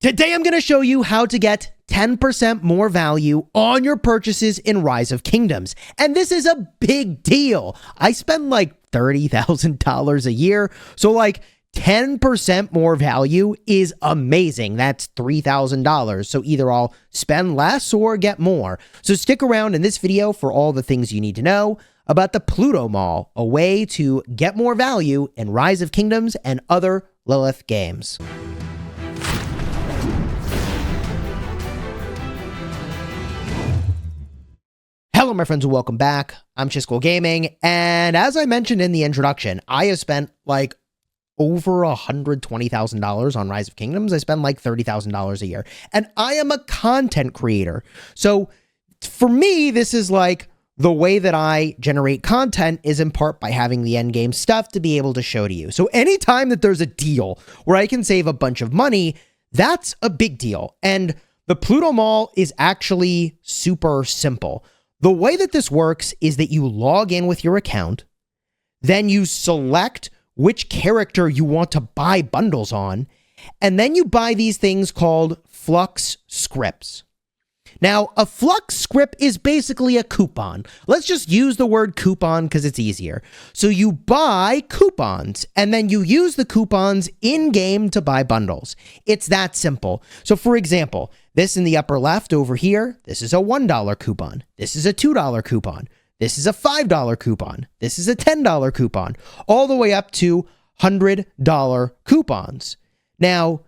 Today I'm going to show you how to get 10% more value on your purchases in Rise of Kingdoms. And this is a big deal. I spend like $30,000 a year. So like 10% more value is amazing. That's $3,000. So either I'll spend less or get more. So stick around in this video for all the things you need to know about the Plutomall, a way to get more value in Rise of Kingdoms and other Lilith games. Hello, my friends, and welcome back. I'm Chisgule Gaming, and as I mentioned in the introduction, I have spent like over $120,000 on Rise of Kingdoms. I spend like $30,000 a year, and I am a content creator. So for me, this is like the way that I generate content is in part by having the end game stuff to be able to show to you. So anytime that there's a deal where I can save a bunch of money, that's a big deal. And the Plutomall is actually super simple. The way that this works is that you log in with your account, then you select which character you want to buy bundles on, and then you buy these things called Flux Scrips. Now, a Flux Scrip is basically a coupon. Let's just use the word coupon because it's easier. So you buy coupons, and then you use the coupons in-game to buy bundles. It's that simple. So for example, this in the upper left over here, this is a $1 coupon. This is a $2 coupon. This is a $5 coupon. This is a $10 coupon, all the way up to $100 coupons. Now,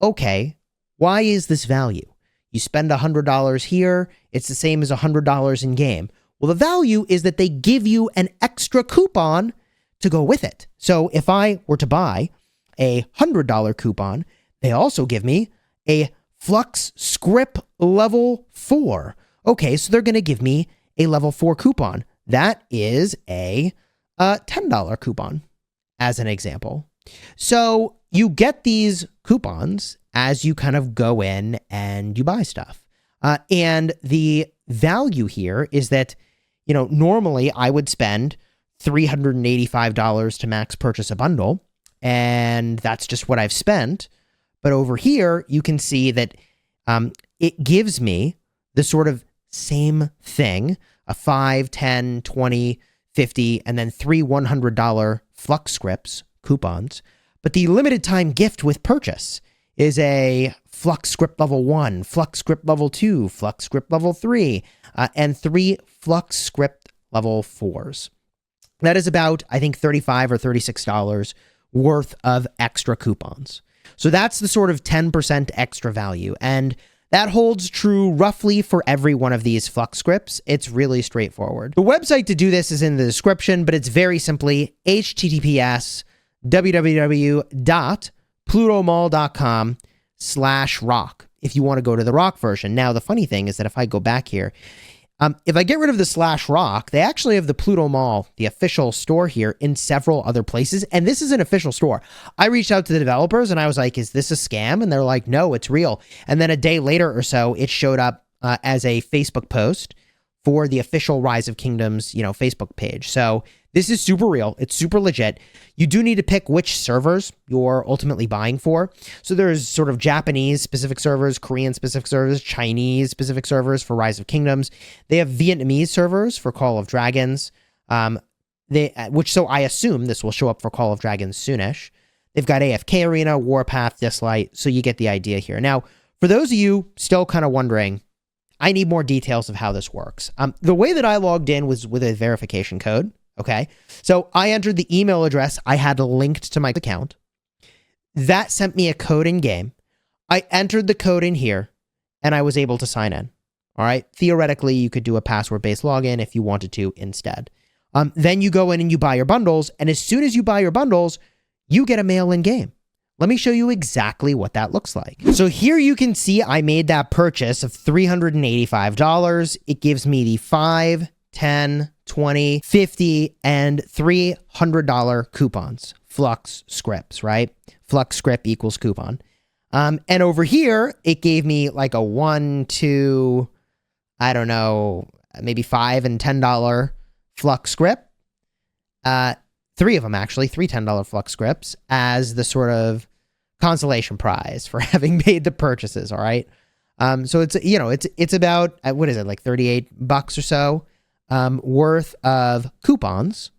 okay, why is this value? You spend $100 here, it's the same as $100 in game. Well, the value is that they give you an extra coupon to go with it. So if I were to buy a $100 coupon, they also give me a Flux Scrip level 4. Okay, so they're going to give me a level 4 coupon. That is a $10 coupon, as an example. So you get these coupons as you kind of go in and you buy stuff. And the value here is that, you know, normally I would spend $385 to max purchase a bundle, and that's just what I've spent. But over here, you can see that it gives me the sort of same thing, a 5, 10, 20, 50, and then 3 $100 Flux Scrips coupons. But the limited time gift with purchase is a Flux Scrip level 1, Flux Scrip level 2, Flux Scrip level 3, and 3 Flux Scrip level 4s. That is about, I think, $35 or $36 worth of extra coupons. So that's the sort of 10% extra value. And that holds true roughly for every one of these Flux Scrips. It's really straightforward. The website to do this is in the description, but it's very simply https://plutomall.com/rock if you want to go to the rock version. Now, the funny thing is that if I go back here, if I get rid of the /rock, they actually have the Plutomall, the official store here, in several other places. And this is an official store. I reached out to the developers and I was like, is this a scam? And they're like, no, it's real. And then a day later or so, it showed up as a Facebook post for the official Rise of Kingdoms, Facebook page. So this is super real. It's super legit. You do need to pick which servers you're ultimately buying for. So there's sort of Japanese specific servers, Korean specific servers, Chinese specific servers for Rise of Kingdoms. They have Vietnamese servers for Call of Dragons, so I assume this will show up for Call of Dragons soonish. They've got AFK Arena, Warpath, Dislight, so you get the idea here. Now, for those of you still kind of wondering, I need more details of how this works. The way that I logged in was with a verification code. Okay, so I entered the email address I had linked to my account. That sent me a code in game. I entered the code in here, and I was able to sign in. All right, theoretically, you could do a password-based login if you wanted to instead. Then you go in and you buy your bundles, and as soon as you buy your bundles, you get a mail in game. Let me show you exactly what that looks like. So here you can see I made that purchase of $385. It gives me the 5, 10, 20, 50, and $300 coupons. Flux Scrips, right? Flux Scrip equals coupon. And over here, it gave me like a 1, 2, I don't know, maybe $5 and $10 Flux Scrip. 3 of them actually, 3 $10 Flux Scrips as the sort of consolation prize for having made the purchases. All right. So it's about, what is it, like $38 or so worth of coupons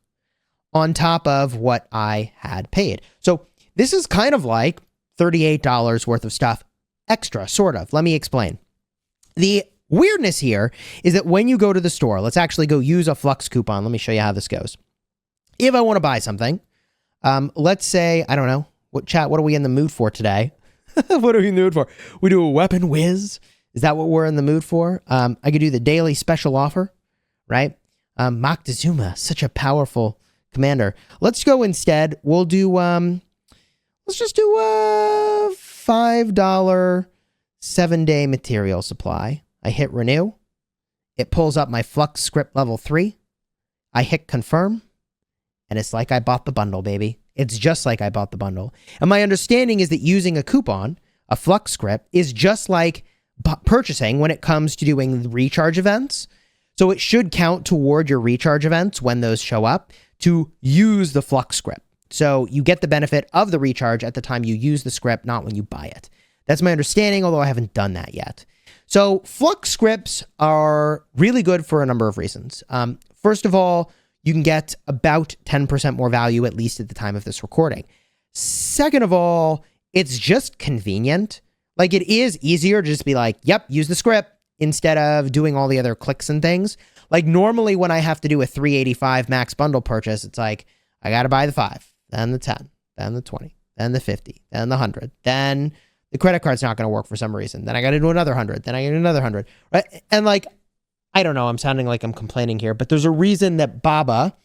on top of what I had paid. So this is kind of like $38 worth of stuff extra, sort of. Let me explain. The weirdness here is that when you go to the store, let's actually go use a Flux coupon. Let me show you how this goes. If I want to buy something, let's say, I don't know, what are we in the mood for today? What are we in the mood for? We do a weapon whiz. Is that what we're in the mood for? I could do the daily special offer, right? Moctezuma, such a powerful commander. Let's go instead. We'll do, let's just do a $5 7-day material supply. I hit renew. It pulls up my Flux script level 3. I hit confirm. And it's like I bought the bundle, baby. It's just like I bought the bundle. And my understanding is that using a coupon, a Flux script, is just like purchasing when it comes to doing recharge events. So it should count toward your recharge events when those show up to use the Flux script. So you get the benefit of the recharge at the time you use the script, not when you buy it. That's my understanding, although I haven't done that yet. So Flux scripts are really good for a number of reasons. First of all, you can get about 10% more value, at least at the time of this recording. Second of all, it's just convenient. Like, it is easier to just be like, yep, use the script instead of doing all the other clicks and things. Like, normally when I have to do a $385 max bundle purchase, it's like, I got to buy the 5, then the 10, then the 20, then the 50, then the 100, then the credit card's not going to work for some reason. Then I got to do another 100, then I got to do another 100, right? And like, I don't know, I'm sounding like I'm complaining here, but there's a reason that Baba,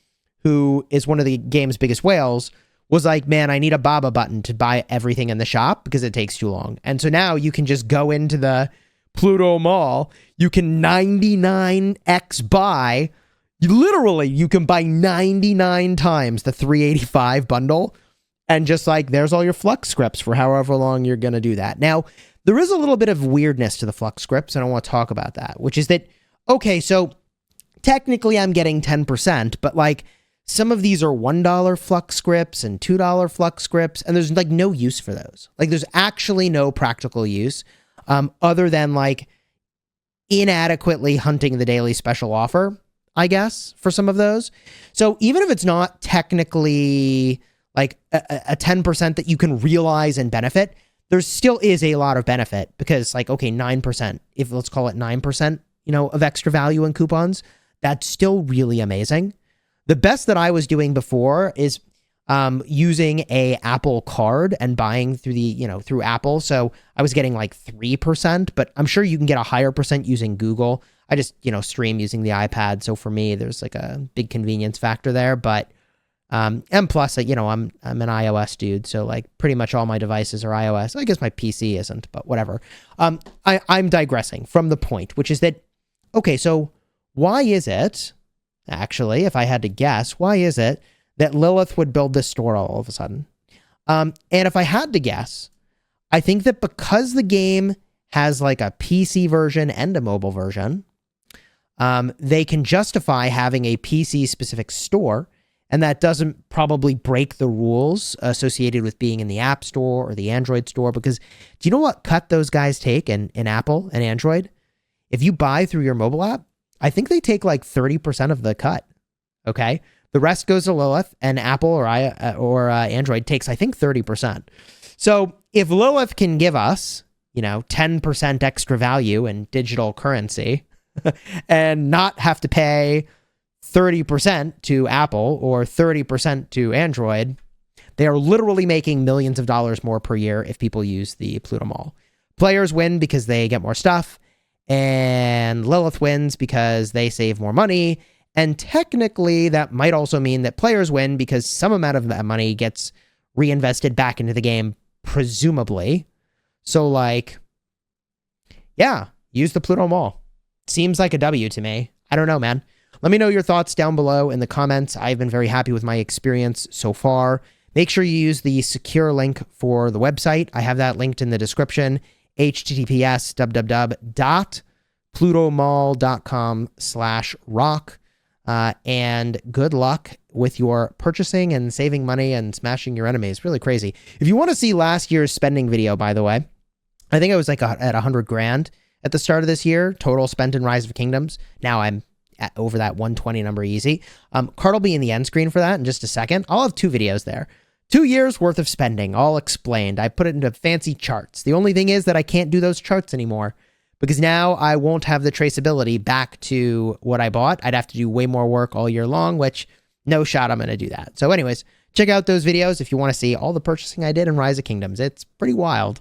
who is one of the game's biggest whales, was like, man, I need a Baba button to buy everything in the shop because it takes too long. And so now you can just go into the Plutomall, you can 99x buy, literally you can buy 99 times the 385 bundle, and just like, there's all your Flux scripts for however long you're going to do that. Now, there is a little bit of weirdness to the Flux scripts, and I want to talk about that, which is that, okay, so technically I'm getting 10%, but like, some of these are $1 Flux scripts and $2 Flux scripts, and there's like no use for those. Like, there's actually no practical use other than like inadequately hunting the daily special offer, I guess, for some of those. So even if it's not technically like a 10% that you can realize and benefit, there still is a lot of benefit because, like, okay, 9%, if let's call it 9%, of extra value in coupons, that's still really amazing. The best that I was doing before is using a Apple card and buying through through Apple. So I was getting like 3%, but I'm sure you can get a higher percent using Google. I just, stream using the iPad. So for me, there's like a big convenience factor there, but, and plus, I'm an iOS dude. So like pretty much all my devices are iOS. I guess my PC isn't, but whatever. I'm digressing from the point, which is that, okay, so why is it, actually, if I had to guess, why is it that Lilith would build this store all of a sudden? And if I had to guess, I think that because the game has like a PC version and a mobile version, they can justify having a PC-specific store, and that doesn't probably break the rules associated with being in the App Store or the Android store, because do you know what cut those guys take in Apple and Android? If you buy through your mobile app, I think they take like 30% of the cut, okay? The rest goes to Lilith, and Apple or Android takes, I think, 30%. So if Lilith can give us, 10% extra value in digital currency and not have to pay 30% to Apple or 30% to Android, they are literally making millions of dollars more per year if people use the Plutomall. Players win because they get more stuff, and Lilith wins because they save more money. And technically, that might also mean that players win because some amount of that money gets reinvested back into the game, presumably. So, like, yeah, use the Plutomall. Seems like a W to me. I don't know, man. Let me know your thoughts down below in the comments. I've been very happy with my experience so far. Make sure you use the secure link for the website. I have that linked in the description. https://plutomall.com/rock. And good luck with your purchasing and saving money and smashing your enemies. Really crazy. If you want to see last year's spending video, by the way, I think I was like at 100 grand at the start of this year, total spent in Rise of Kingdoms. Now I'm at over that 120 number easy. Card will be in the end screen for that in just a second. I'll have 2 videos there. 2 years worth of spending, all explained. I put it into fancy charts. The only thing is that I can't do those charts anymore because now I won't have the traceability back to what I bought. I'd have to do way more work all year long, which no shot I'm going to do that. So anyways, check out those videos if you want to see all the purchasing I did in Rise of Kingdoms. It's pretty wild.